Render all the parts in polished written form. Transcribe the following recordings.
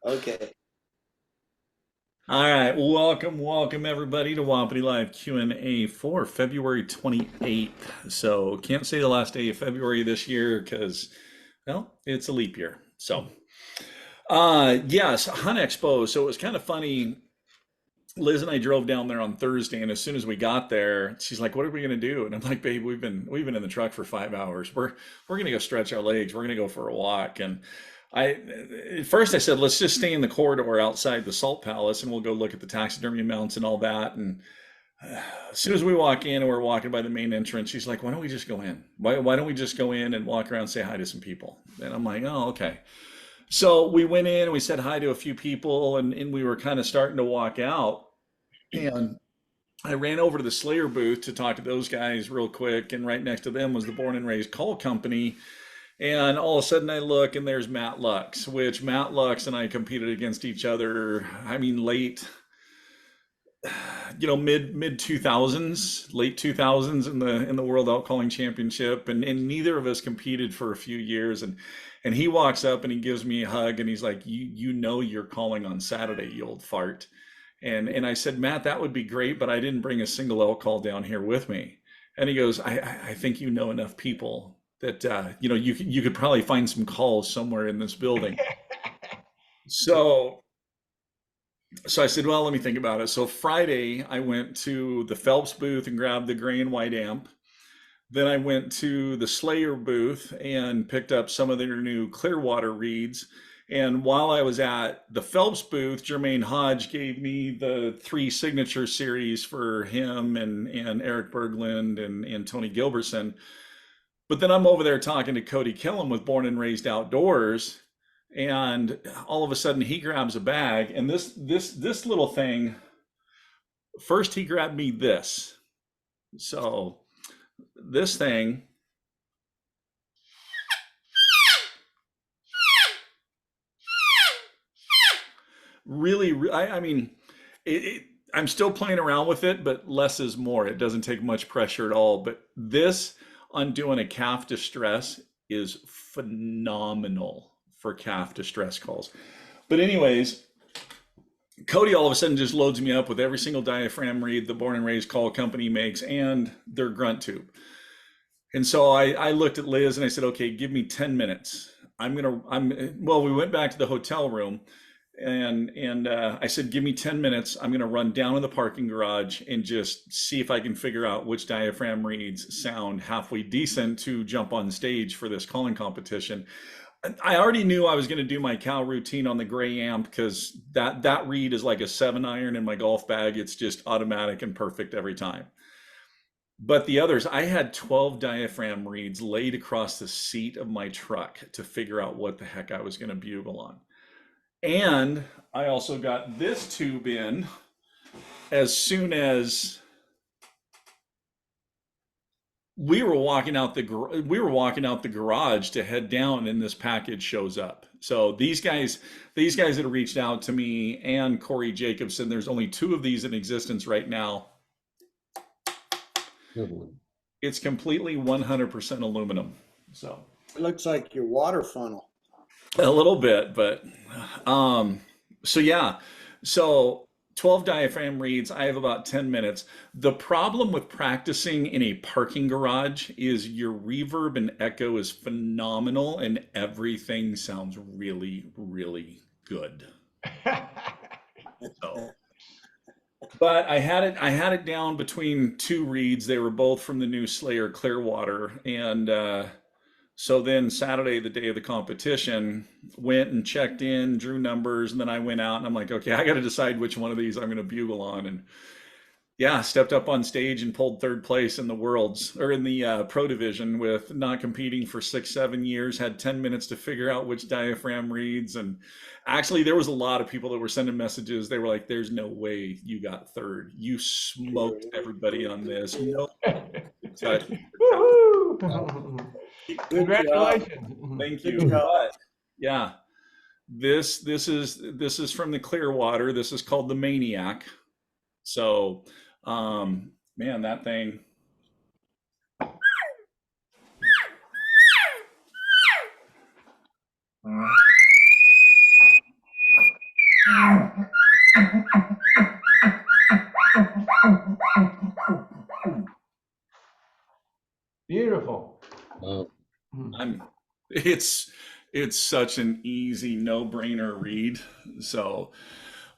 Okay. All right, welcome everybody to Wapiti Live Q&A for February 28th. So can't say the last day of February this year because, well, it's a leap year. So, yes, Hunt Expo. So it was kind of funny. Liz and I drove down there on Thursday, and as soon as we got there, she's like, "What are we gonna do?" And I'm like, "Babe, we've been in the truck for 5 hours. We're gonna go stretch our legs. We're gonna go for a walk." And I at first I said, "Let's just stay in the corridor outside the Salt Palace, and we'll go look at the taxidermy mounts and all that." And as soon as we walk in and we're walking by the main entrance, she's like, "Why don't we just go in? Why don't we just go in and walk around and say hi to some people?" And I'm like, "Oh, okay." So we went in and we said hi to a few people, and we were kind of starting to walk out. And I ran over to the Slayer booth to talk to those guys real quick, and right next to them was the Born and Raised Call Company. And all of a sudden, I look and there's Matt Lux, which Matt Lux and I competed against each other. I mean, mid 2000s, late 2000s in the World Out Calling Championship, and neither of us competed for a few years. And he walks up and he gives me a hug and he's like, "You know you're calling on Saturday, you old fart." And I said, "Matt, that would be great, but I didn't bring a single elk call down here with me." And he goes, I think you know enough people that you could probably find some calls somewhere in this building." So so I said, "Well, let me think about it." So Friday, I went to the Phelps booth and grabbed the gray and white amp. Then I went to the Slayer booth and picked up some of their new Clearwater reeds. And while I was at the Phelps booth, Jermaine Hodge gave me the three signature series for him and Eric Berglund and Tony Gilbertson. But then I'm over there talking to Cody Killam with Born and Raised Outdoors, and all of a sudden he grabs a bag, and this little thing. First, he grabbed me this. So this thing really, I mean, I'm still playing around with it, but less is more. It doesn't take much pressure at all. But this on doing a calf distress is phenomenal for calf distress calls. But anyways, Cody all of a sudden just loads me up with every single diaphragm reed the Born and Raised Call Company makes and their grunt tube. And so I looked at Liz and I said, "Okay, give me 10 minutes. Well, we went back to the hotel room and I said, "Give me 10 minutes. I'm going to run down in the parking garage and just see if I can figure out which diaphragm reeds sound halfway decent to jump on stage for this calling competition." I already knew I was going to do my cow routine on the gray amp because that reed is like a 7 iron in my golf bag. It's just automatic and perfect every time. But the others, I had 12 diaphragm reeds laid across the seat of my truck to figure out what the heck I was going to bugle on. And I also got this tube in as soon as we were walking out the garage to head down, and this package shows up. So these guys that reached out to me and Corey Jacobson, there's only two of these in existence right now. Good one. It's completely 100% aluminum. So It looks like your water funnel. a little bit, but um, so yeah, so 12 diaphragm reads. I have about 10 minutes. The problem with practicing in a parking garage is your reverb and echo is phenomenal, and everything sounds really, really good. So, but I had it down between two reeds. They were both from the new Slayer Clearwater, and so then Saturday, the day of the competition, went and checked in, drew numbers, and then I went out and I'm like, okay, I got to decide which one of these I'm going to bugle on. And yeah, stepped up on stage and pulled third place in the worlds or in the pro division with not competing for 6, 7 years. Had 10 minutes to figure out which diaphragm reads. And actually, there was a lot of people that were sending messages. They were like, "There's no way you got third. You smoked everybody on this. No touch." Woohoo! Good job. Congratulations. Thank Good you. job. But yeah, this is from the Clearwater. This is called the Maniac. So, man, that thing. Beautiful. Wow. It's such an easy no-brainer read. So,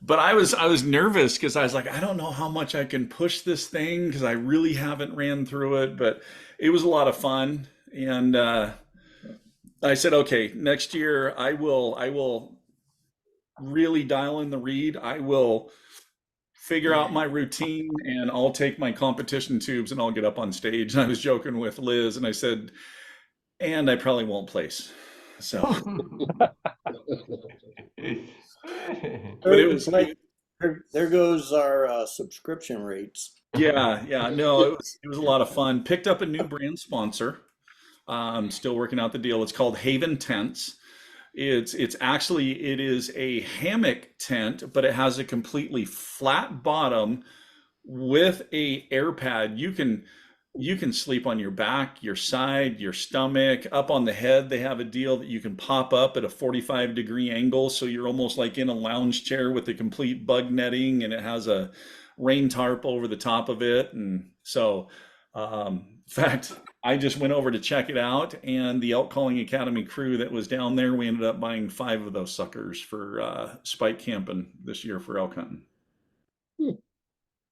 but I was nervous because I was like, I don't know how much I can push this thing because I really haven't ran through it, but it was a lot of fun. And I said, okay, next year I will really dial in the read. I will figure out my routine and I'll take my competition tubes and I'll get up on stage. And I was joking with Liz and I said, and I probably won't place. So, but it was It's like, there goes our subscription rates. yeah, no, it was a lot of fun. Picked up a new brand sponsor. Still working out the deal. It's called Haven Tents. It is a hammock tent, but it has a completely flat bottom with a air pad. You can sleep on your back, your side, your stomach, up on the head. They have a deal that you can pop up at a 45-degree angle, so you're almost like in a lounge chair with the complete bug netting, and it has a rain tarp over the top of it. And so, in fact, I just went over to check it out, and the Elk Calling Academy crew that was down there, we ended up buying 5 of those suckers for spike camping this year for elk hunting.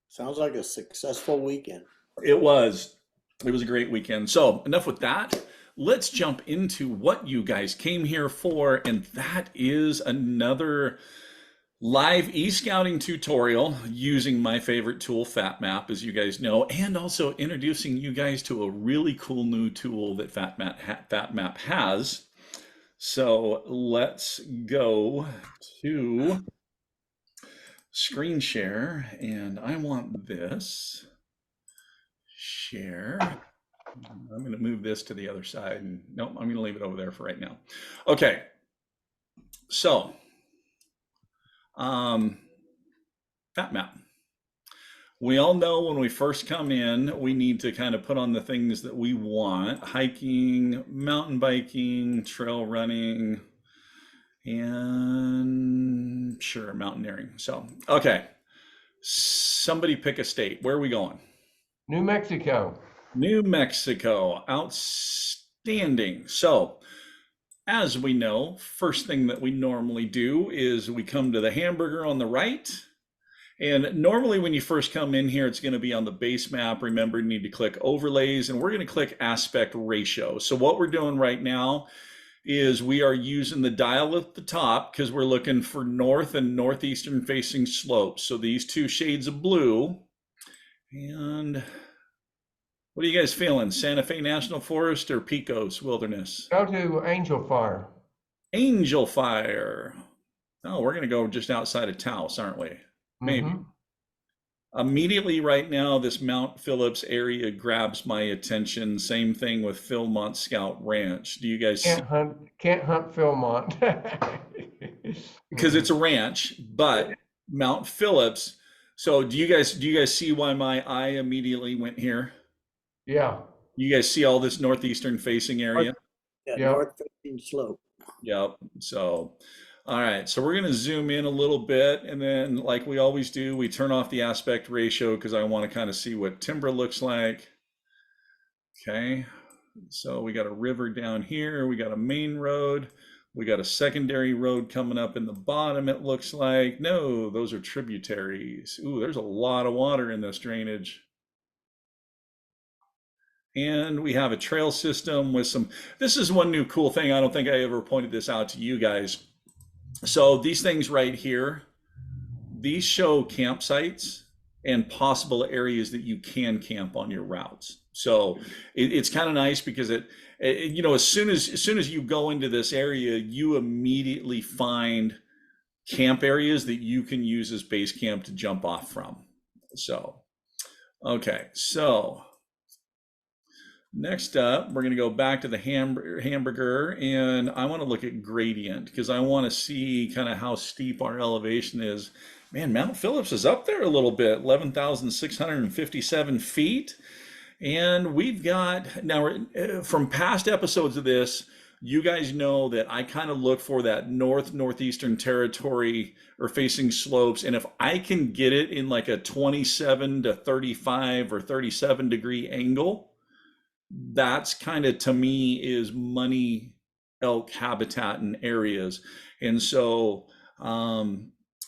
Sounds like a successful weekend. It was. It was a great weekend. So, enough with that. Let's jump into what you guys came here for, and that is another live eScouting tutorial using my favorite tool, FatMap, as you guys know, and also introducing you guys to a really cool new tool that FatMap has. So, let's go to screen share, and I want this. Share. I'm going to move this to the other side. And nope, I'm going to leave it over there for right now. Okay. So, FatMap. We all know when we first come in, we need to kind of put on the things that we want: hiking, mountain biking, trail running, and sure, mountaineering. So, okay. Somebody pick a state. Where are we going? New Mexico. New Mexico, outstanding. So, as we know, first thing that we normally do is we come to the hamburger on the right. And normally when you first come in here, it's going to be on the base map. Remember, you need to click overlays, and we're going to click aspect ratio. So what we're doing right now is we are using the dial at the top because we're looking for north and northeastern facing slopes. So these 2 shades of blue. And what are you guys feeling? Santa Fe National Forest or Pecos Wilderness? Go to Angel Fire. Angel Fire. Oh, we're going to go just outside of Taos, aren't we? Maybe. Immediately right now, this Mount Phillips area grabs my attention. Same thing with Philmont Scout Ranch. Do you guys Can't hunt Philmont. because it's a ranch, but Mount Phillips. So do you guys see why my eye immediately went here? Yeah. You guys see all this northeastern facing area? Yeah, Yeah. north facing slope. Yep. So, all right. So we're going to zoom in a little bit, and then like we always do, we turn off the aspect ratio because I want to kind of see what timber looks like. Okay. So we got a river down here. We got a main road. We got a secondary road coming up in the bottom, it looks like. No, those are tributaries. Ooh, there's a lot of water in this drainage. And we have a trail system with some, this is one new cool thing. I don't think I ever pointed this out to you guys. So these things right here, these show campsites and possible areas that you can camp on your routes. So it's kind of nice because you know, as soon as you go into this area, you immediately find camp areas that you can use as base camp to jump off from. So, okay, so next up, we're going to go back to the hamburger, and I want to look at gradient because I want to see kind of how steep our elevation is. Man, Mount Phillips is up there a little bit, 11,657 feet. And we've got, now from past episodes of this, you guys know that I kind of look for that northeastern territory or facing slopes. And if I can get it in like a 27 to 35 or 37 degree angle, that's kind of to me is money elk habitat and areas. And so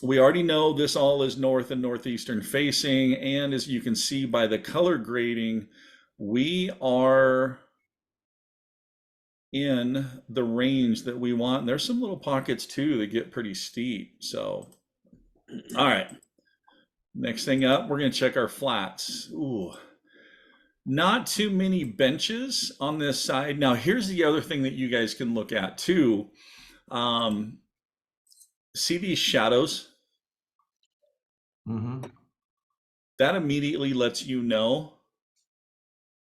we already know this all is north and northeastern facing. And as you can see by the color grading, we are in the range that we want. And there's some little pockets too that get pretty steep. So, all right. Next thing up, we're going to check our flats. Ooh, not too many benches on this side. Now, here's the other thing that you guys can look at too. See these shadows? Mm-hmm. That immediately lets you know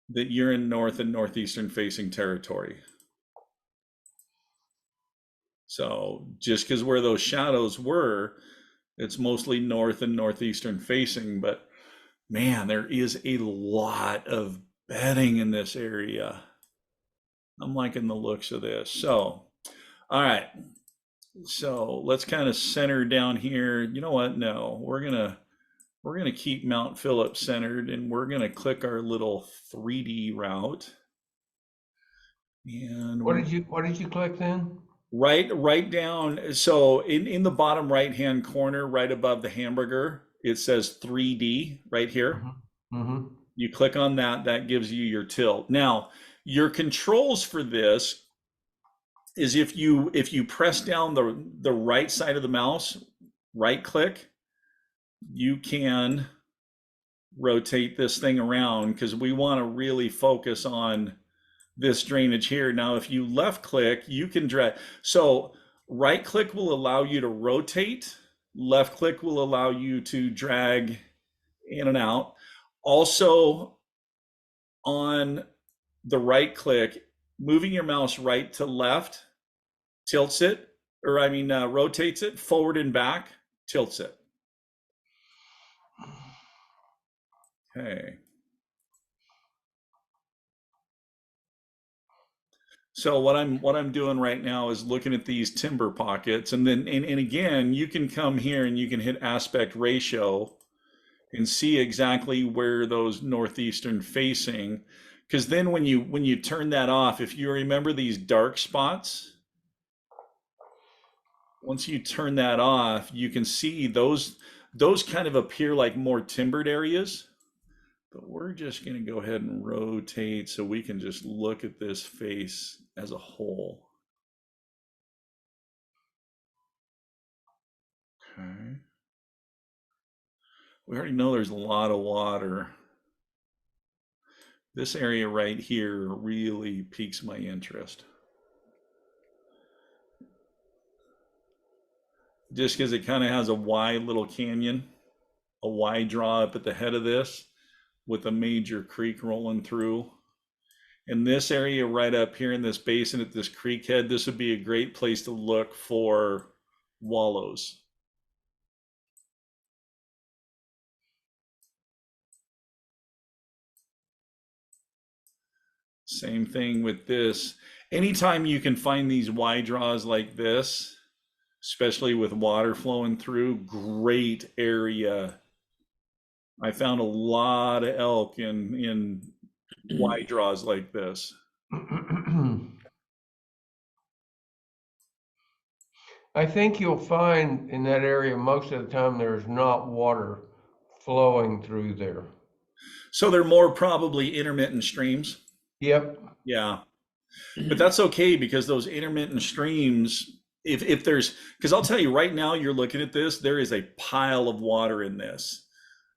that you're in north and northeastern facing territory. So just because where those shadows were, it's mostly north and northeastern facing, but man, there is a lot of bedding in this area. I'm liking the looks of this. So, all right. So let's kind of center down here. You know what? No, we're gonna keep Mount Phillip centered, and we're gonna click our little 3D route. And What did you click then? right down. So in the bottom right hand corner, right above the hamburger, it says 3D right here. Mm-hmm. Mm-hmm. You click on that, that gives you your tilt. Now, your controls for this is if you press down the right side of the mouse, right click, you can rotate this thing around because we want to really focus on this drainage here. Now, if you left click, you can drag. So right click will allow you to rotate. Left click will allow you to drag in and out. Also on the right click, moving your mouse right to left tilts it, or I mean, rotates it forward and back, tilts it. Okay. So what I'm doing right now is looking at these timber pockets, and then and again, you can come here and you can hit aspect ratio and see exactly where those northeastern facing, because then when you turn that off, if you remember these dark spots, once you turn that off, you can see those kind of appear like more timbered areas. But we're just going to go ahead and rotate so we can just look at this face as a whole. Okay. We already know there's a lot of water. This area right here really piques my interest. Just because it kind of has a wide little canyon, a wide draw up at the head of this with a major creek rolling through. In this area right up here in this basin at this creek head, this would be a great place to look for wallows. Same thing with this. Anytime you can find these wide draws like this, especially with water flowing through, great area. I found a lot of elk in wide draws like this. I think you'll find in that area most of the time there's not water flowing through there. So they're more probably intermittent streams. Yep. Yeah. But that's okay because those intermittent streams, if there's, because I'll tell you right now, you're looking at this, there is a pile of water in this.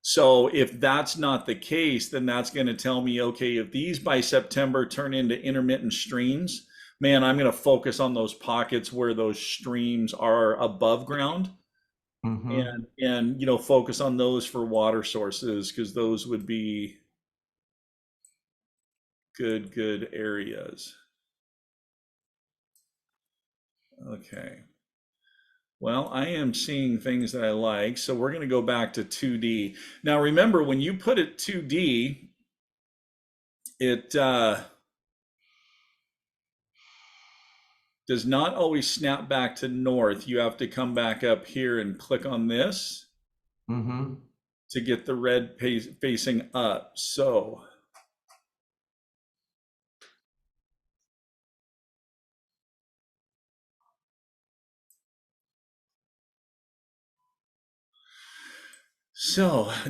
So if that's not the case, then that's going to tell me, okay, if these by September turn into intermittent streams, man, I'm going to focus on those pockets where those streams are above ground Mm-hmm. and focus on those for water sources because those would be good areas. Okay. Well, I am seeing things that I like, so we're going to go back to 2D. Now, remember, when you put it 2D, it does not always snap back to north. You have to come back up here and click on this Mm-hmm. to get the red facing up. So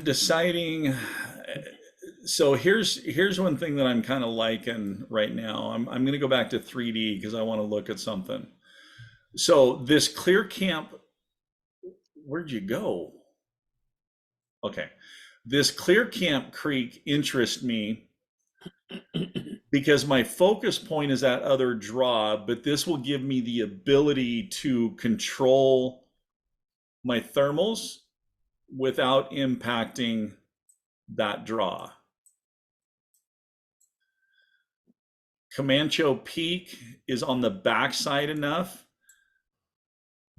deciding, so here's one thing that I'm kind of liking right now. I'm going to go back to 3D because I want to look at something. So this clear camp, where'd you go? Okay. This clear camp creek interests me because my focus point is that other draw, but this will give me the ability to control my thermals without impacting that draw. Comanche Peak is on the backside enough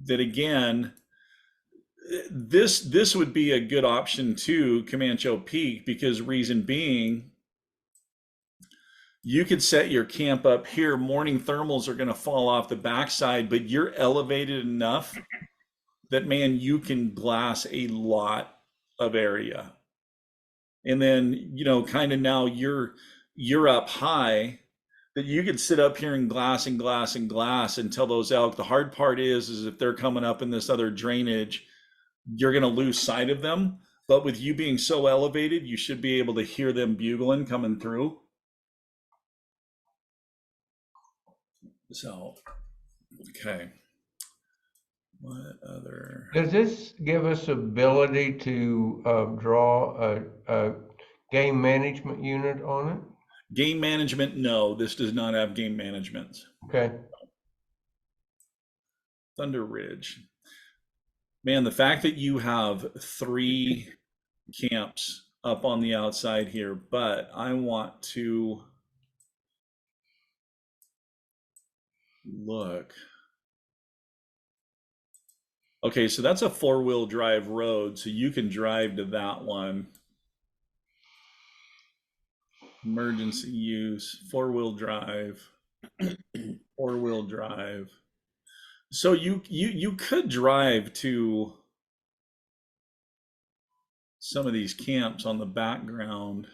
that, again, this would be a good option too, Comanche Peak, because reason being, you could set your camp up here. Morning thermals are going to fall off the backside, but you're elevated enough that, man, you can glass a lot of area. And then, kind of now you're up high that you could sit up here and glass and glass and glass until those elk. The hard part is if they're coming up in this other drainage, you're going to lose sight of them. But with you being so elevated, you should be able to hear them bugling coming through. So, okay. What other? Does this give us ability to draw a game management unit on it? Game management? No, this does not have game management. Okay. Thunder Ridge. Man, the fact that you have 3 camps up on the outside here, but I want to look. Okay, so that's a 4-wheel drive road, so you can drive to that one. Emergency use, 4-wheel drive, 4-wheel drive. So you could drive to some of these camps on the background.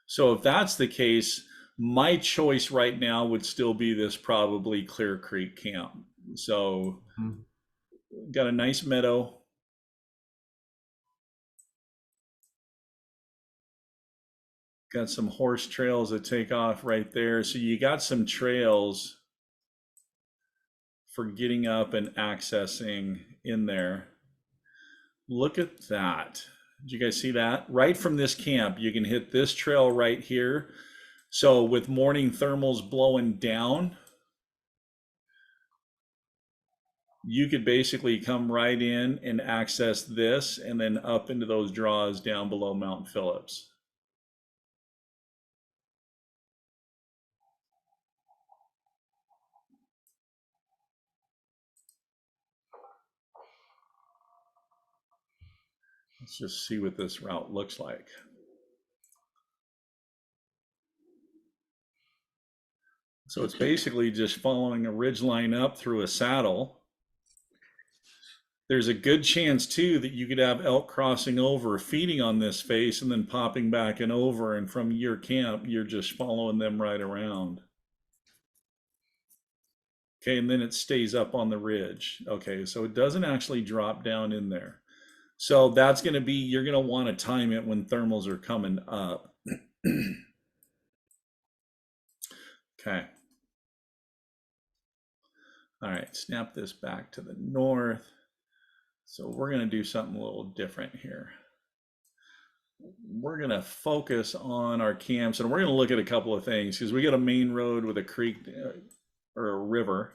So if that's the case, my choice right now would still be this probably Clear Creek camp. So got a nice meadow. Got some horse trails that take off right there. So you got some trails for getting up and accessing in there. Look at that. Did you guys see that? Right from this camp, you can hit this trail right here. So with morning thermals blowing down, you could basically come right in and access this and then up into those draws down below Mount Phillips. Let's just see what this route looks like. So it's basically just following a ridge line up through a saddle. There's a good chance too that you could have elk crossing over, feeding on this face and then popping back and over, and from your camp you're just following them right around. Okay, and then it stays up on the ridge. Okay, so it doesn't actually drop down in there. So that's going to be, you're going to want to time it when thermals are coming up. Okay. All right, snap this back to the north. So we're going to do something a little different here. We're going to focus on our camps, and we're going to look at a couple of things because we got a main road with a creek or a river.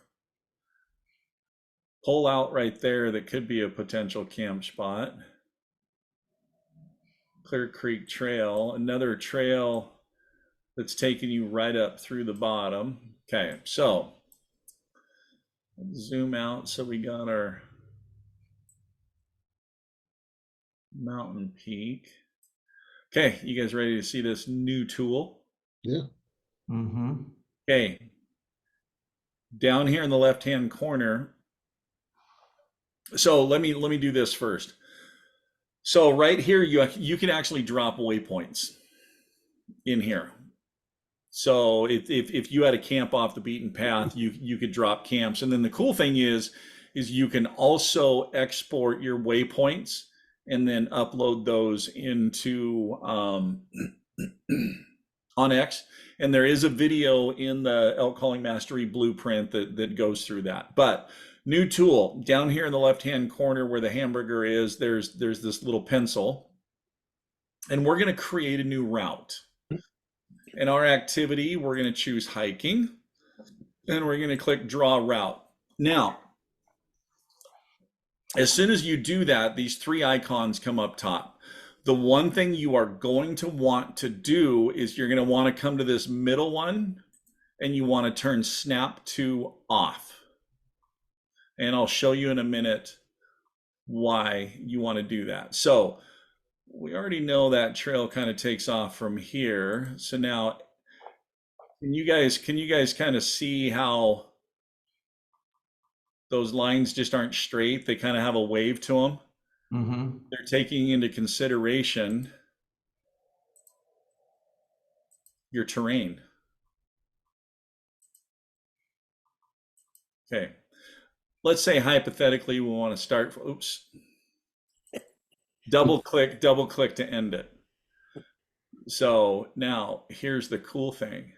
Pull out right there that could be a potential camp spot. Clear Creek Trail, another trail that's taking you right up through the bottom. Okay, so zoom out so we got our mountain peak. Okay, you guys ready to see this new tool? Yeah. Mm-hmm. Okay, down here in the left-hand corner. So let me do this first. So right here, you can actually drop waypoints in here. So if you had a camp off the beaten path, you could drop camps. And then the cool thing is you can also export your waypoints and then upload those into OnX. And there is a video in the Elk Calling Mastery blueprint that goes through that. But new tool down here in the left-hand corner where the hamburger is, there's this little pencil, and we're going to create a new route. In our activity, we're going to choose hiking, and we're going to click draw route. Now, as soon as you do that, these three icons come up top. The one thing you are going to want to do is you're going to want to come to this middle one, and you want to turn snap to off. And I'll show you in a minute why you want to do that. So we already know that trail kind of takes off from here. So now, can you guys kind of see how those lines just aren't straight? They kind of have a wave to them. Mm-hmm. They're taking into consideration your terrain. Okay. Let's say hypothetically we want to start, oops, double click to end it. So now here's the cool thing.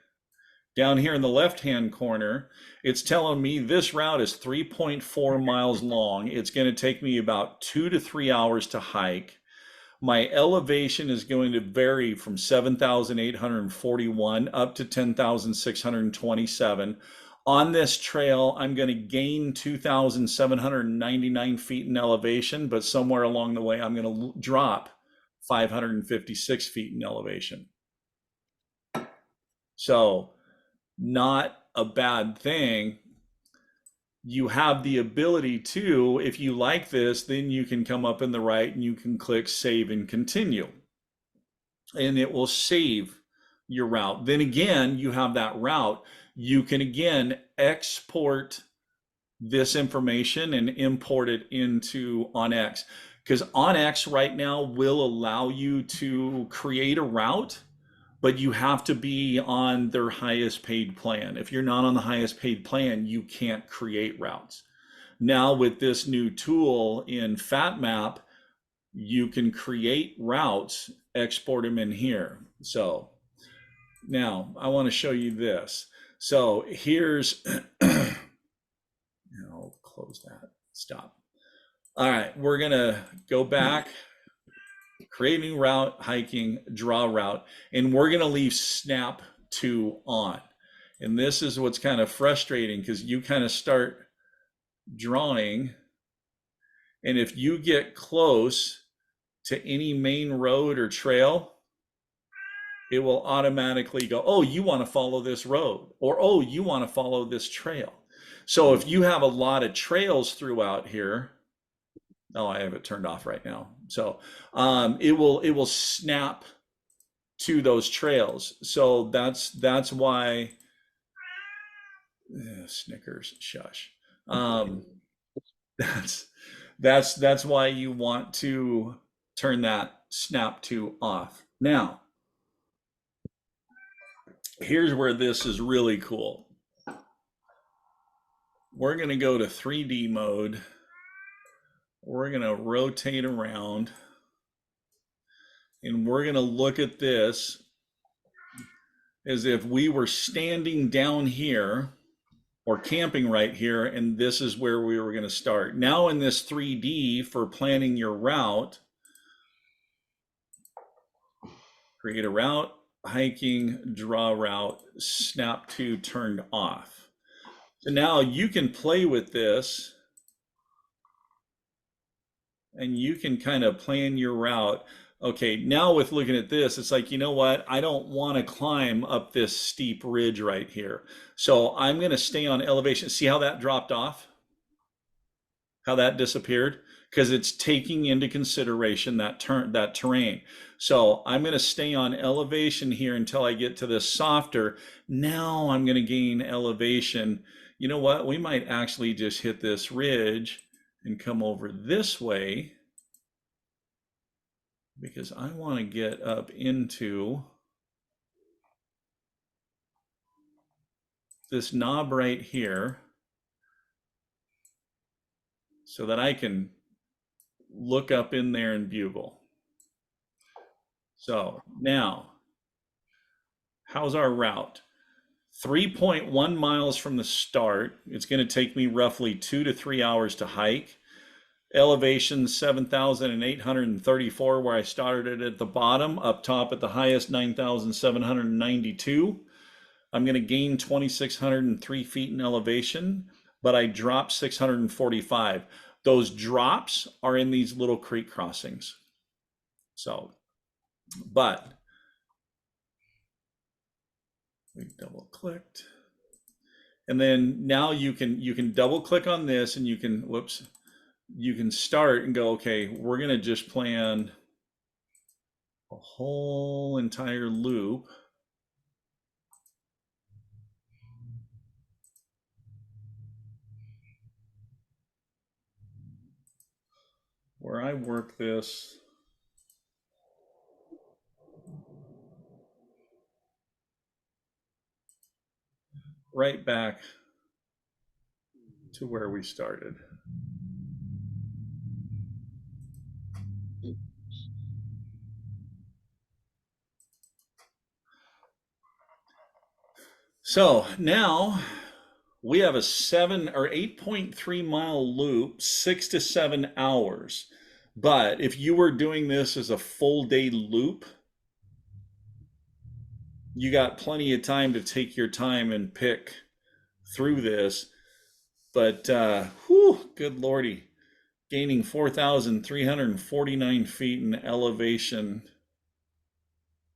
Down here in the left-hand corner, it's telling me this route is 3.4 miles long. It's going to take me about 2 to 3 hours to hike. My elevation is going to vary from 7,841 up to 10,627. On this trail, I'm going to gain 2,799 feet in elevation, but somewhere along the way, I'm going to drop 556 feet in elevation. So not a bad thing. You have the ability to, if you like this, then you can come up in the right and you can click save and continue. And it will save your route. Then again, you have that route. You can again export this information and import it into OnX, because OnX right now will allow you to create a route, but you have to be on their highest paid plan. If you're not on the highest paid plan, you can't create routes. Now with this new tool in FatMap, you can create routes, export them in here. So now I want to show you this. So here's, I'll close that, stop. All right, we're gonna go back, create a new route, hiking, draw route, and we're gonna leave snap to on. And this is what's kind of frustrating, because you kind of start drawing, and if you get close to any main road or trail, it will automatically go, oh, you want to follow this road, or oh, you want to follow this trail. So if you have a lot of trails throughout here, oh, I have it turned off right now. So it will snap to those trails. So that's why, Snickers, shush. That's why you want to turn that snap to off. Now, here's where this is really cool. We're going to go to 3D mode. We're going to rotate around, and we're going to look at this as if we were standing down here or camping right here, and this is where we were going to start. Now in this 3D for planning your route, create a route, hiking, draw route, snap to turned off. So now you can play with this, and you can kind of plan your route. Okay, now with looking at this, it's like, you know what? I don't want to climb up this steep ridge right here. So I'm going to stay on elevation. See how that dropped off? How that disappeared? Because it's taking into consideration that terrain. So I'm going to stay on elevation here until I get to this softer. Now I'm going to gain elevation. you know what? We might actually just hit this ridge and come over this way because I want to get up into this knob right here so that I can look up in there and bugle. So now, how's our route? 3.1 miles from the start. It's going to take me roughly 2 to 3 hours to hike. Elevation 7,834 where I started at the bottom, up top at the highest 9,792. I'm going to gain 2,603 feet in elevation, but I dropped 645. Those drops are in these little creek crossings. So, but we double clicked. And then now you can double click on this and you can, whoops, you can start and go, okay, we're going to just plan a whole entire loop. Where I work this right back to where we started. So now we have a 7 or 8.3 mile loop, 6 to 7 hours. But if you were doing this as a full day loop, you got plenty of time to take your time and pick through this. But whew, good lordy, gaining 4,349 feet in elevation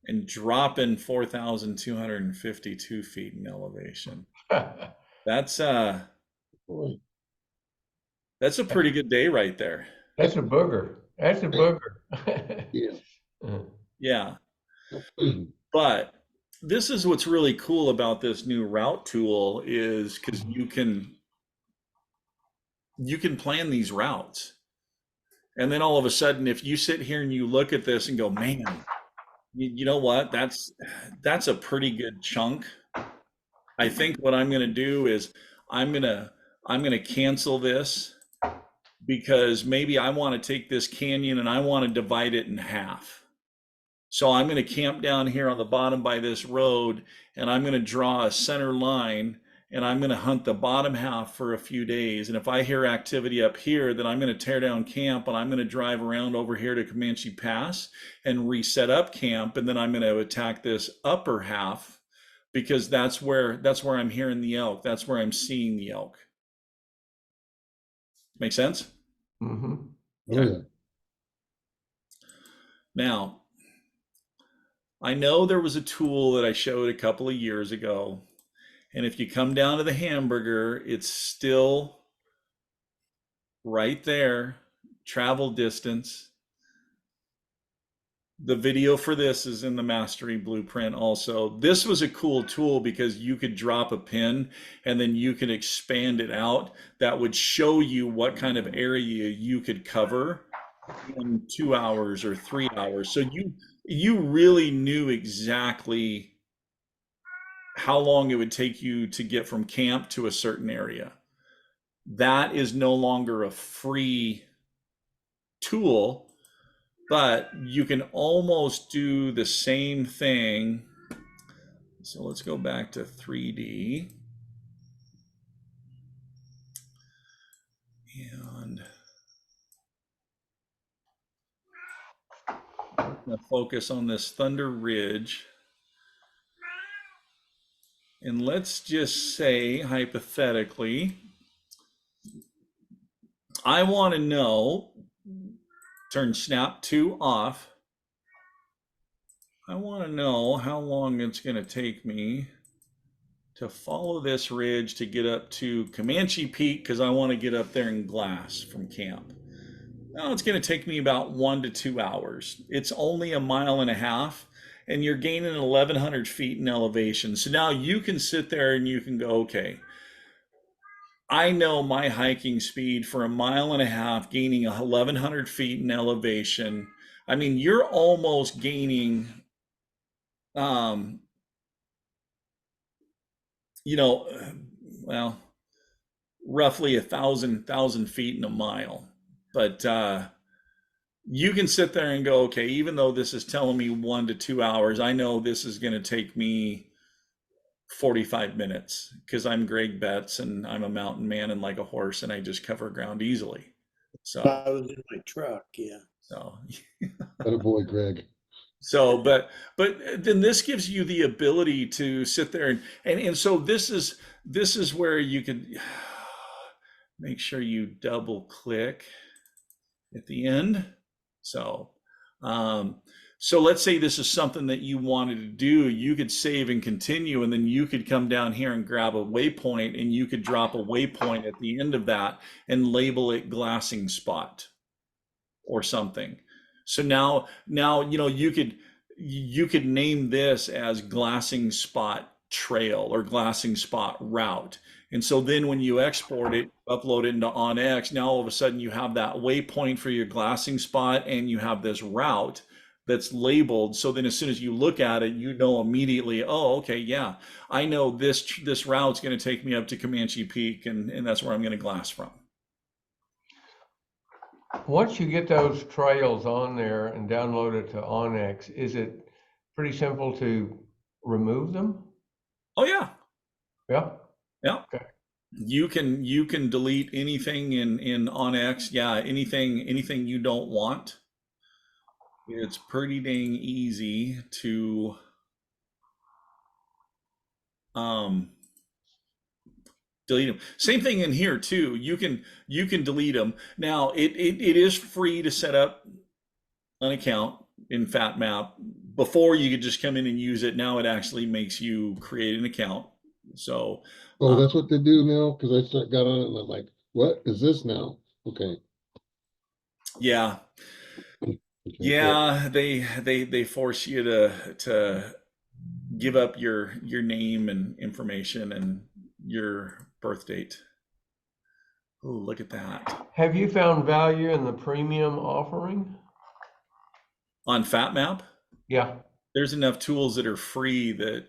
and dropping 4,252 feet in elevation. That's a pretty good day right there. That's a booger. That's a booger. Yeah. Yeah. But this is what's really cool about this new route tool is because you can plan these routes. And then all of a sudden, if you sit here and you look at this and go, man, you know what? That's a pretty good chunk. I think what I'm going to do is I'm going to cancel this because maybe I want to take this canyon and I want to divide it in half. So I'm going to camp down here on the bottom by this road and I'm going to draw a center line and I'm going to hunt the bottom half for a few days. And if I hear activity up here, then I'm going to tear down camp and I'm going to drive around over here to Comanche Pass and reset up camp. And then I'm going to attack this upper half because that's where I'm hearing the elk. That's where I'm seeing the elk. Make sense? Mm-hmm. Yeah. Now, I know there was a tool that I showed a couple of years ago, and if you come down to the hamburger, it's still right there, travel distance. The video for this is in the Mastery Blueprint also. This was a cool tool because you could drop a pin and then you could expand it out. That would show you what kind of area you could cover in 2 hours or 3 hours. So you really knew exactly how long it would take you to get from camp to a certain area. That is no longer a free tool, but you can almost do the same thing. So let's go back to 3D. And I'm going to focus on this Thunder Ridge. And let's just say, hypothetically, I want to know, turn snap 2 off. I want to know how long it's going to take me to follow this ridge to get up to Comanche Peak because I want to get up there in Glass from camp. Now it's going to take me about 1 to 2 hours. It's only 1.5 miles and you're gaining 1,100 feet in elevation. So now you can sit there and you can go, okay, I know my hiking speed for a mile and a half, gaining 1,100 feet in elevation. I mean, you're almost gaining, um, you know, well, roughly 1,000 feet in a mile. But you can sit there and go, okay, even though this is telling me 1 to 2 hours, I know this is going to take me 45 minutes because I'm Greg Betts and I'm a mountain man and like a horse and I just cover ground easily. So, I was in my truck, yeah. so, Attaboy, Greg. but then this gives you the ability to sit there and so this is where you could make sure you double click at the end. So, um, so let's say this is something that you wanted to do. You could save and continue, and then you could come down here and grab a waypoint, and you could drop a waypoint at the end of that and label it glassing spot or something. So now you could name this as glassing spot trail or glassing spot route. And so then when you export it, upload it into OnX, now all of a sudden you have that waypoint for your glassing spot and you have this route that's labeled. So then as soon as you look at it, you know immediately, oh, okay, yeah, I know this route's going to take me up to Comanche Peak and that's where I'm going to glass from. Once you get those trails on there and download it to OnX, is it pretty simple to remove them? Oh yeah. Yeah. Yeah. Okay. You can delete anything in OnX. Yeah, anything you don't want. It's pretty dang easy to delete them. Same thing in here too. You can delete them. Now it is free to set up an account in FatMap. Before you could just come in and use it. Now it actually makes you create an account. So Oh, that's what they do now? Because got on it and I'm like, what is this now? Okay. yeah. Okay, Yeah, they force you to give up your name and information and your birth date. Oh, look at that. Have you found value in the premium offering? On FatMap, Yeah. there's enough tools that are free that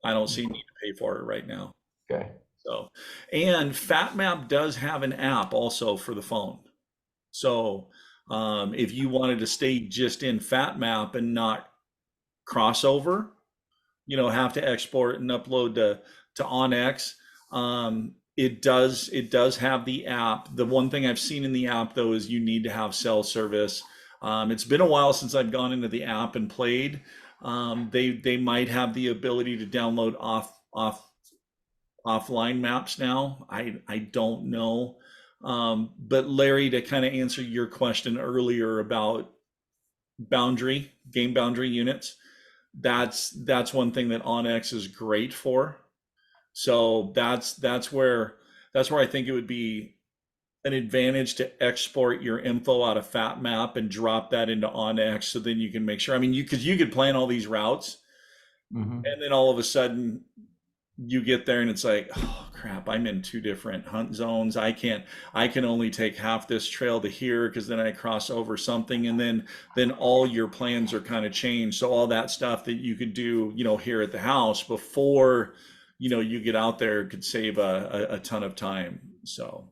I don't see need to pay for it right now. Okay. So, and FatMap does have an app also for the phone. So, if you wanted to stay just in FatMap and not crossover, have to export and upload to OnX. It does have the app. The one thing I've seen in the app though is you need to have cell service. It's been a while since I've gone into the app and played. They might have the ability to download offline maps now. I don't know. But Larry, to kind of answer your question earlier about game boundary units, that's one thing that OnX is great for. So that's where I think it would be an advantage to export your info out of FatMap and drop that into OnX, so then you can make sure. I mean, because you could plan all these routes, Mm-hmm. and then all of a sudden you get there and it's like, oh crap, I'm in two different hunt zones. I can only take half this trail to here because then I cross over something, and then all your plans are kind of changed. So all that stuff that you could do, here at the house before, you get out there could save a ton of time. So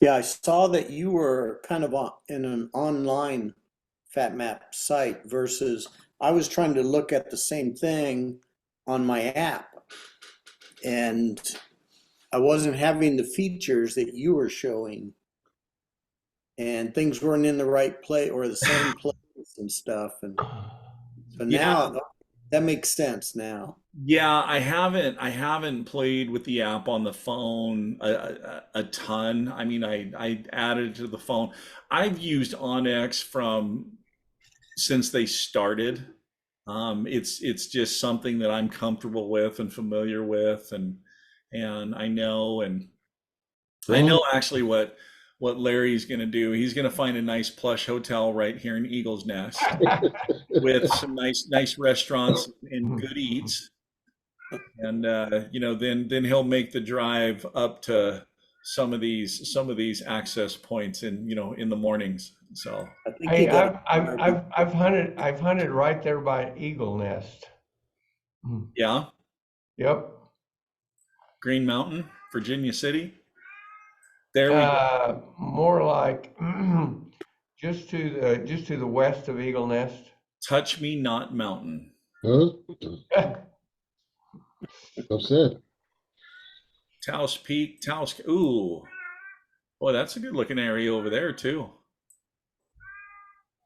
Yeah, I saw that you were kind of in an online FatMap site versus I was trying to look at the same thing on my app, and I wasn't having the features that you were showing, and things weren't in the right place or the same place and stuff. And so yeah, now that makes sense now. yeah, I haven't played with the app on the phone a ton. I mean, I added it to the phone. I've used OnX since they started. It's just something that I'm comfortable with and familiar with, and I know actually what Larry's going to do. He's going to find a nice plush hotel right here in Eagle's Nest with some nice restaurants and good eats. and then he'll make the drive up to some of these access points in the mornings. So I think he Hey, got I've hunted right there by Eagle Nest. Mm. yeah, Yep. Green Mountain, Virginia City. There we go. More like just to the west of Eagle Nest. Touch Me Not Mountain. Huh? Upset. Taos Peak, Taos. Ooh, boy, that's a good looking area over there too.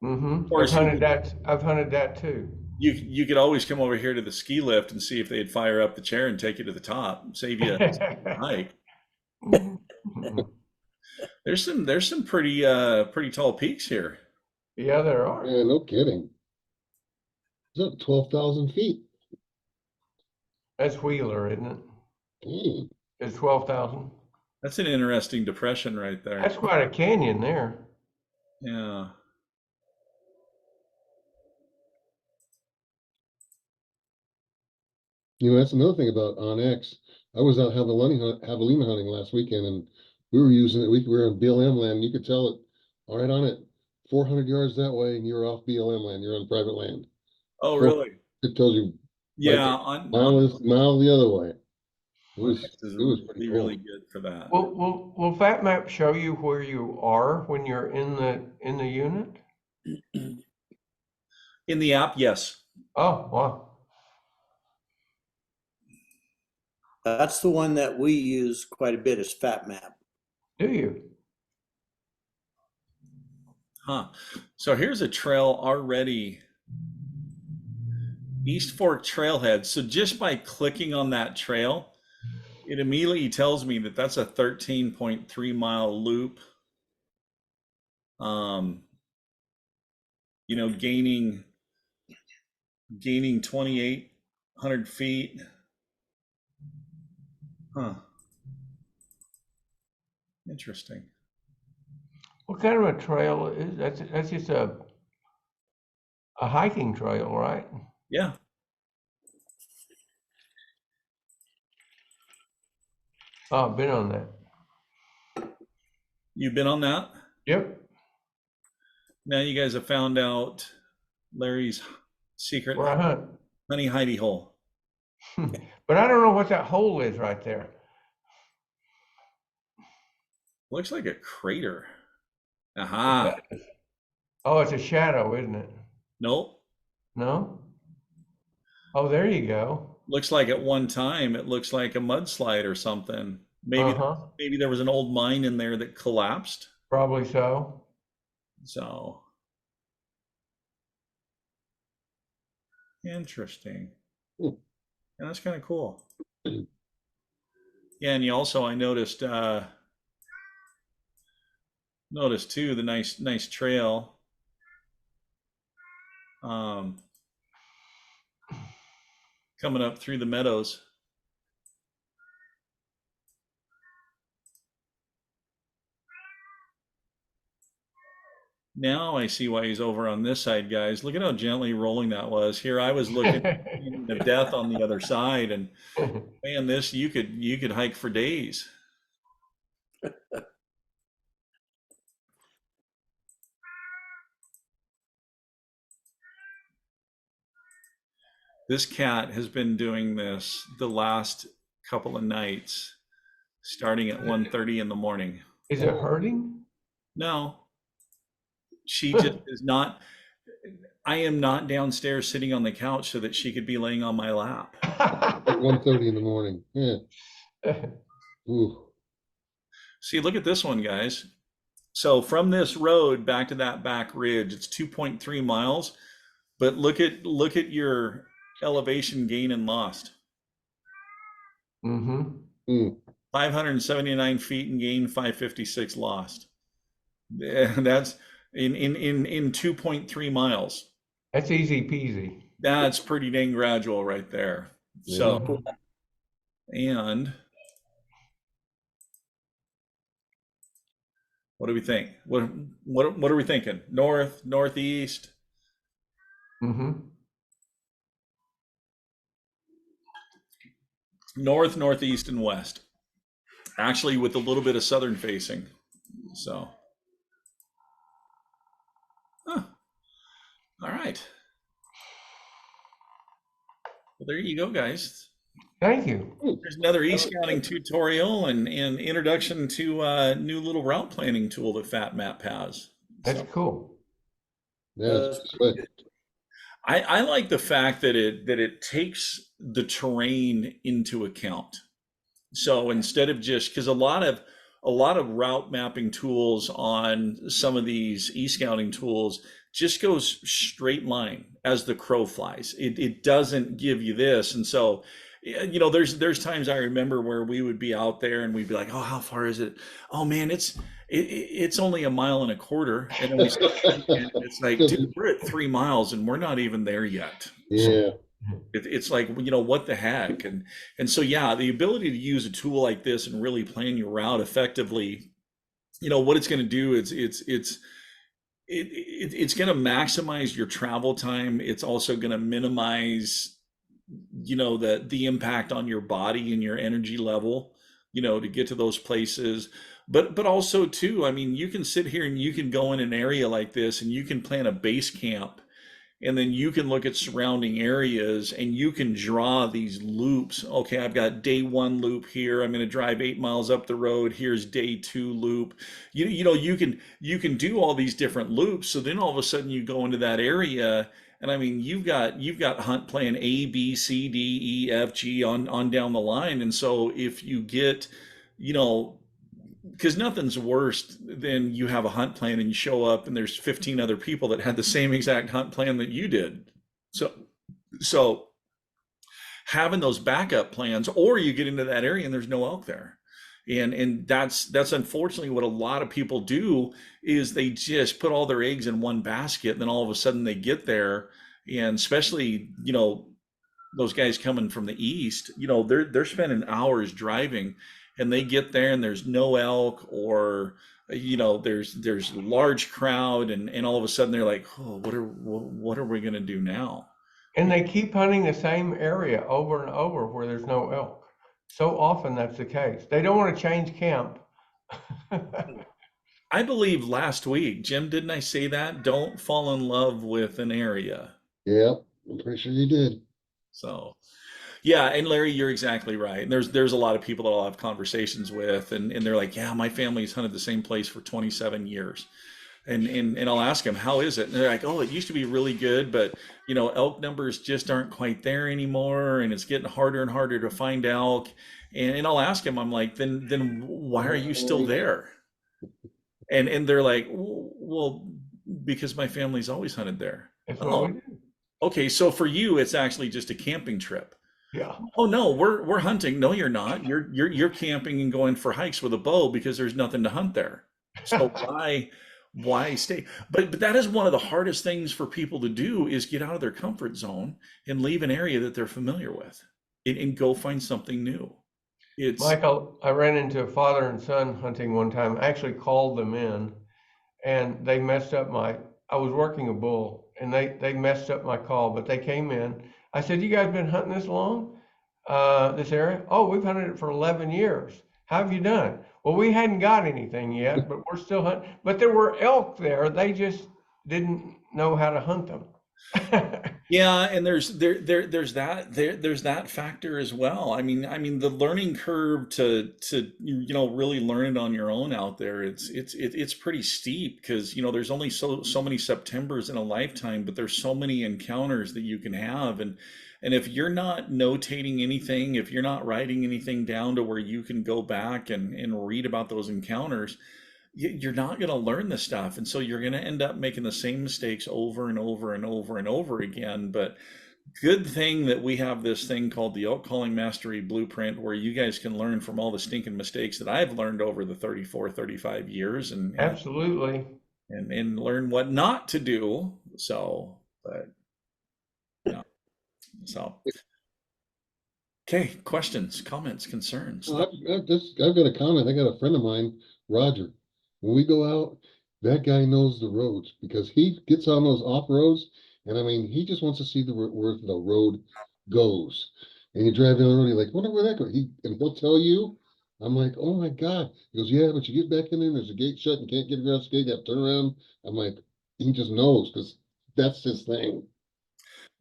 Of course, I've hunted that too. you could always come over here to the ski lift and see if they'd fire up the chair and take you to the top, save you a hike. There's some pretty tall peaks here. Yeah, there are. Yeah, no kidding. It's up 12,000 feet. That's Wheeler, isn't it? Dang. It's 12,000. That's an interesting depression right there. That's quite a canyon there. Yeah. That's another thing about OnX. I was out javelina hunting last weekend, and we were using it. We were on BLM land. You could tell it all right on it. 400 yards that way, and you're off BLM land. You're on private land. Oh, really? It tells you Yeah. right mile the other way. It was is it was pretty really, cool. really good for that. Will FatMap show you where you are when you're in the unit? In the app, yes. Oh, wow. That's the one that we use quite a bit is FatMap. Do you? Huh. So here's a trail already. East Fork Trailhead. So just by clicking on that trail, it immediately tells me that that's a 13.3 mile loop. Gaining 2,800 feet. Huh. Interesting. What kind of a trail is that's just a hiking trail, right? Yeah. Oh, I've been on that. You've been on that? Yep. Now you guys have found out Larry's secret Where I hunt. honey hidey hole. But I don't know what that hole is right there. Looks like a crater. Aha. Oh, it's a shadow, isn't it? Nope. No? Oh, there you go. Looks like at one time it looks like a mudslide or something. Maybe there was an old mine in there that collapsed. Probably so. So interesting. Hmm. And that's kind of cool. Yeah, and you also I noticed too the nice trail. Coming up through the meadows. Now I see why he's over on this side, guys. Look at how gently rolling that was. Here I was looking at death on the other side, and man, this you could hike for days. This cat has been doing this the last couple of nights, starting at 1:30 in the morning. Is it hurting? No, she just is not. I am not downstairs sitting on the couch so that she could be laying on my lap. At 1:30 in the morning. Yeah. Ooh. See, look at this one, guys. So from this road back to that back ridge, it's 2.3 miles. But look at your elevation gain and lost. Mm-hmm. 579 feet and gain, 556 lost. That's in 2.3 miles. That's easy peasy. That's pretty dang gradual right there. So, and what do we think? What are we thinking? North, northeast? Mm-hmm. North, northeast, and west. Actually, with a little bit of southern facing. So, huh. All right. Well, there you go, guys. Thank you. There's another eScouting tutorial and introduction to a new little route planning tool that FatMap has. That's So cool. Yeah, That's it's pretty good. good. I like the fact that it takes the terrain into account. So instead of just because a lot of route mapping tools on some of these e-scouting tools just goes straight line as the crow flies. It doesn't give you this. And so there's times I remember where we would be out there and we'd be like, oh, how far is it? Oh man, it's only 1.25 miles. And then we start and it's like, dude, we're at 3 miles and we're not even there yet. So Yeah, it's like, what the heck? And so, yeah, the ability to use a tool like this and really plan your route effectively, what it's going to do is it's going to maximize your travel time. It's also going to minimize, the impact on your body and your energy level, to get to those places. But also too, I mean, you can sit here and you can go in an area like this and you can plan a base camp and then you can look at surrounding areas and you can draw these loops. Okay, I've got day one loop here. I'm going to drive 8 miles up the road. Here's day two loop. You can do all these different loops. So then all of a sudden you go into that area, and I mean you've got hunt plan A, B, C, D, E, F, G on down the line. And so if you get, you know, because nothing's worse than you have a hunt plan and you show up and there's 15 other people that had the same exact hunt plan that you did. So having those backup plans, or you get into that area and there's no elk there. And that's unfortunately what a lot of people do, is they just put all their eggs in one basket, and then all of a sudden they get there, and especially, those guys coming from the east, they're spending hours driving, and they get there and there's no elk, or there's a large crowd, and all of a sudden they're like, oh, what are we going to do now? And they keep hunting the same area over and over where there's no elk. So often that's the case. They don't want to change camp. I believe last week, Jim, didn't I say that? Don't fall in love with an area. yeah, I'm pretty sure you did. So, yeah, and Larry, you're exactly right. And there's a lot of people that I'll have conversations with, and they're like, yeah, my family's hunted the same place for 27 years. And I'll ask them, how is it? And they're like, oh, it used to be really good, but elk numbers just aren't quite there anymore, and it's getting harder and harder to find elk. And I'll ask them, I'm like, then why are you still there? And they're like, well, because my family's always hunted there. That's what Oh, we do. okay. So for you, it's actually just a camping trip. Yeah. Oh no, we're hunting. No, you're not. You're camping and going for hikes with a bow because there's nothing to hunt there. So why stay? But that is one of the hardest things for people to do, is get out of their comfort zone and leave an area that they're familiar with, and go find something new. It's Michael, I ran into a father and son hunting one time. I actually called them in, and they messed up I was working a bull, and they messed up my call, but they came in. I said, you guys been hunting this long, this area? Oh, we've hunted it for 11 years. How have you done? Well, we hadn't got anything yet, but we're still hunting. But there were elk there. They just didn't know how to hunt them. Yeah, and there's that factor as well. I mean the learning curve to really learn it on your own out there, it's pretty steep, because there's only so many Septembers in a lifetime, but there's so many encounters that you can have, and if you're not notating anything, if you're not writing anything down to where you can go back and read about those encounters, you're not going to learn this stuff. And so you're going to end up making the same mistakes over and over and over and over again. But good thing that we have this thing called the Elk Calling Mastery Blueprint, where you guys can learn from all the stinking mistakes that I've learned over the 35 years, and Absolutely. and learn what not to do. So, but yeah. So, okay, questions, comments, concerns. I've got a comment. I got a friend of mine, Roger. When we go out, that guy knows the roads, because he gets on those off roads, and I mean, he just wants to see where the road goes. And you drive down the road, you're like, wonder where that goes. And he'll tell you. I'm like, oh my God. He goes, yeah, but you get back in there and there's a gate shut and can't get across the gate, you have to turn around. I'm like, he just knows because that's his thing.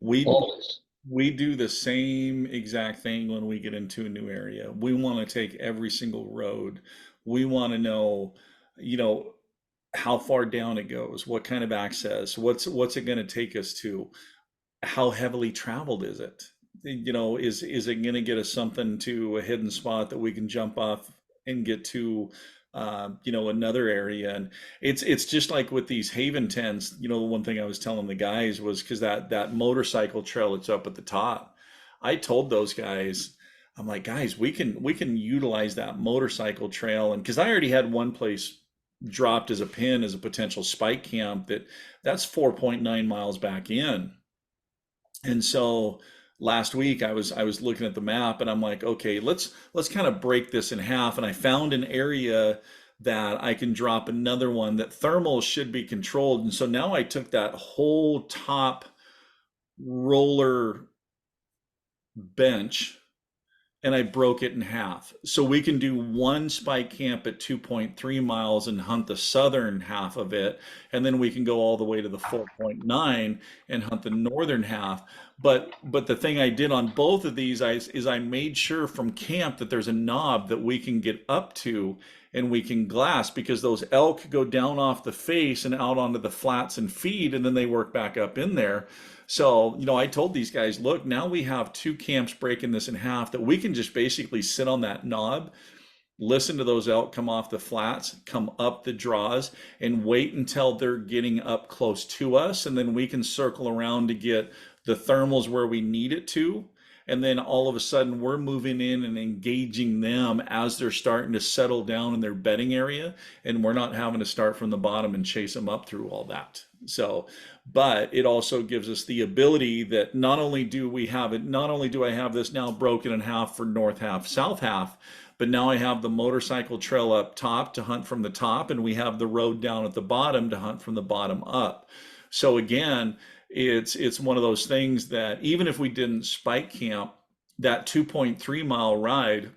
We Always. we do the same exact thing when we get into a new area. We want to take every single road. We want to know, you know, how far down it goes, what kind of access, what's it going to take us to, how heavily traveled is it? You know, is it going to get us something to a hidden spot that we can jump off and get to, you know, another area? And it's just like with these haven tents. You know, the one thing I was telling the guys was because that motorcycle trail that's up at the top, I told those guys, I'm like, guys, we can utilize that motorcycle trail, and because I already had one place dropped as a pin as a potential spike camp that's 4.9 miles back in. And so last week I was looking at the map and I'm like, okay, let's kind of break this in half. And I found an area that I can drop another one that thermals should be controlled. And so now I took that whole top roller bench and I broke it in half. So we can do one spike camp at 2.3 miles and hunt the southern half of it. And then we can go all the way to the 4.9 and hunt the northern half. But the thing I did on both of these is I made sure from camp that there's a knob that we can get up to and we can glass, because those elk go down off the face and out onto the flats and feed, and then they work back up in there. So, you know, I told these guys, look, now we have two camps breaking this in half that we can just basically sit on that knob, listen to those elk come off the flats, come up the draws, and wait until they're getting up close to us. And then we can circle around to get the thermals where we need it to. And then all of a sudden, we're moving in and engaging them as they're starting to settle down in their bedding area. And we're not having to start from the bottom and chase them up through all that. So, but it also gives us the ability that not only do I have this now broken in half for north half, south half, but now I have the motorcycle trail up top to hunt from the top, and we have the road down at the bottom to hunt from the bottom up. So again, it's one of those things that even if we didn't spike camp, that 2.3 mile ride,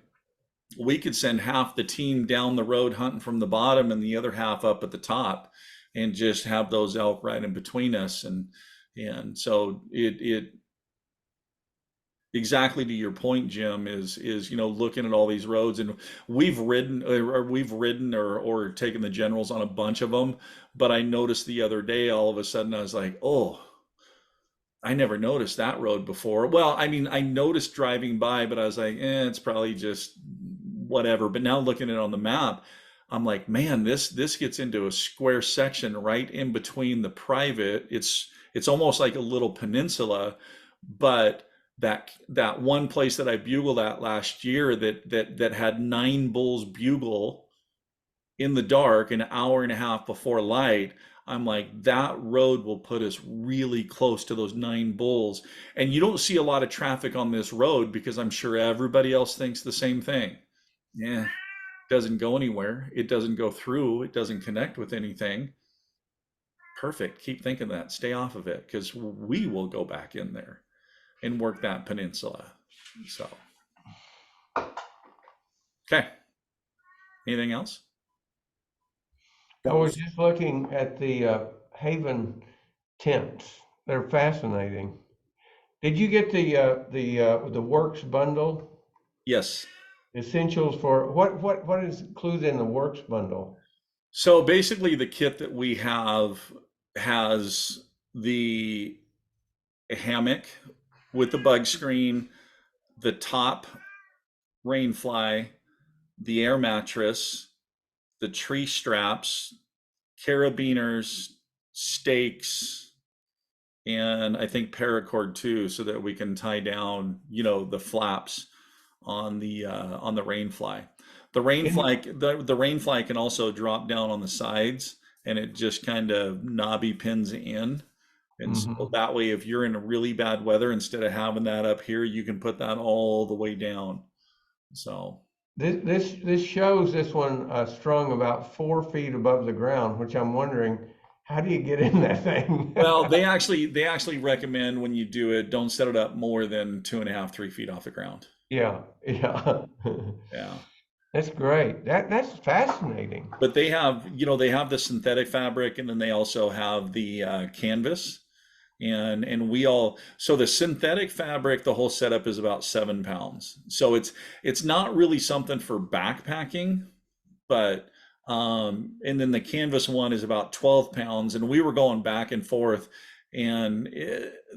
we could send half the team down the road hunting from the bottom and the other half up at the top, and just have those elk right in between us. And so it exactly to your point, Jim, is you know, looking at all these roads, and we've ridden or taken the generals on a bunch of them. But I noticed the other day, all of a sudden I was like, oh, I never noticed that road before. Well, I mean, I noticed driving by, but I was like, it's probably just whatever. But now looking at it on the map, I'm like, man, this gets into a square section right in between the private. It's almost like a little peninsula, but that one place that I bugled at last year that had 9 bulls bugle in the dark an hour and a half before light. I'm like, that road will put us really close to those 9 bulls. And you don't see a lot of traffic on this road because I'm sure everybody else thinks the same thing. Yeah, doesn't go anywhere. It doesn't go through. It doesn't connect with anything. Perfect. Keep thinking that. Stay off of it because we will go back in there and work that peninsula. So, okay. Anything else? I was just looking at the Haven tents. They're fascinating. Did you get the Works bundle? Yes. Essentials for what is included in the Works bundle? So basically, the kit that we have has the hammock with the bug screen, the top rain fly, the air mattress, the tree straps, carabiners, stakes, and I think paracord too, so that we can tie down, you know, the flaps on the rain fly. The rain fly can also drop down on the sides, and it just kind of knobby pins in. And so Mhm. that way, if you're in a really bad weather, instead of having that up here, you can put that all the way down. So This shows this one strung about 4 feet above the ground, which I'm wondering how do you get in that thing? Well, they actually recommend when you do it, don't set it up more than 2.5, 3 feet off the ground. Yeah, yeah. Yeah. That's great. That's fascinating. But they have, they have the synthetic fabric, and then they also have the canvas. And so the synthetic fabric, the whole setup is about 7 pounds. So it's not really something for backpacking, but and then the canvas one is about 12 pounds. And we were going back and forth, and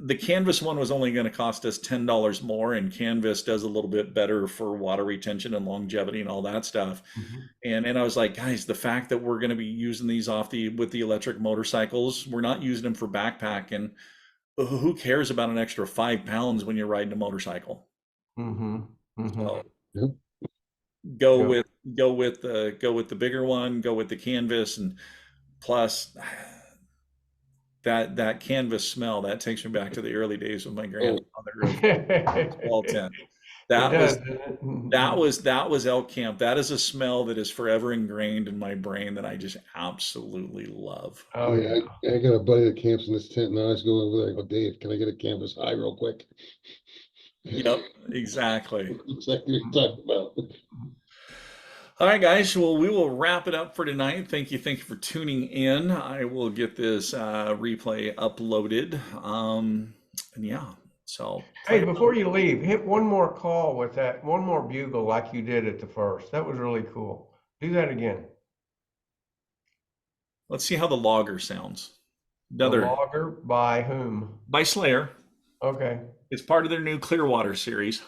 the canvas one was only going to cost us $10 more, and canvas does a little bit better for water retention and longevity and all that stuff. And I was like, guys, the fact that we're going to be using these with the electric motorcycles, we're not using them for backpacking. Who cares about an extra 5 pounds when you're riding a motorcycle? So Yep. go Yep. with the bigger one, go with the canvas, and plus that canvas smell, that takes me back to the early days with my grandfather of wall tent. It does. That was elk camp. That is a smell that is forever ingrained in my brain that I just absolutely love. Oh yeah. I got a buddy that camps in this tent, and I always go over there and go, Dave, can I get a canvas high real quick? Yep, exactly. Exactly what you're talking about. All right, guys. Well, we will wrap it up for tonight. Thank you for tuning in. I will get this replay uploaded. And yeah, so. Hey, before you leave, hit one more call with that, one more bugle like you did at the first. That was really cool. Do that again. Let's see how the logger sounds. The logger by whom? By Slayer. Okay. It's part of their new Clearwater series.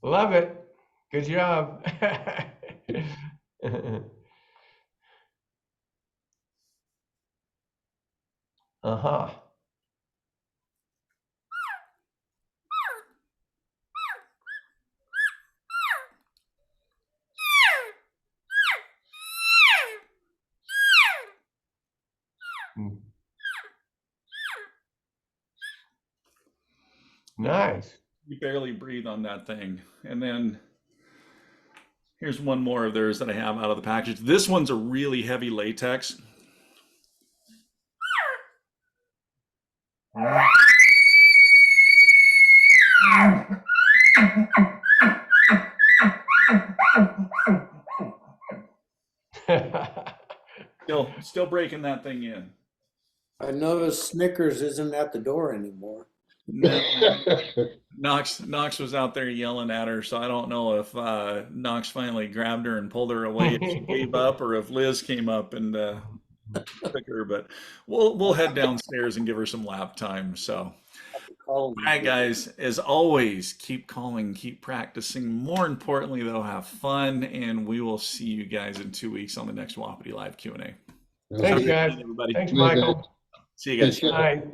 Love it. Good job. Uh-huh. Nice. You barely breathe on that thing. And then here's one more of theirs that I have out of the package. This one's a really heavy latex. Still breaking that thing in. I noticed Snickers isn't at the door anymore. No. Knox was out there yelling at her, so I don't know if Knox finally grabbed her and pulled her away if she gave up, or if Liz came up and took her. But we'll head downstairs and give her some lap time. So, all right, guys. As always, keep calling, keep practicing. More importantly, though, have fun, and we will see you guys in 2 weeks on the next Wapiti Live Q&A. Thanks, guys. Everybody. Thanks, Michael. See you guys. Good night.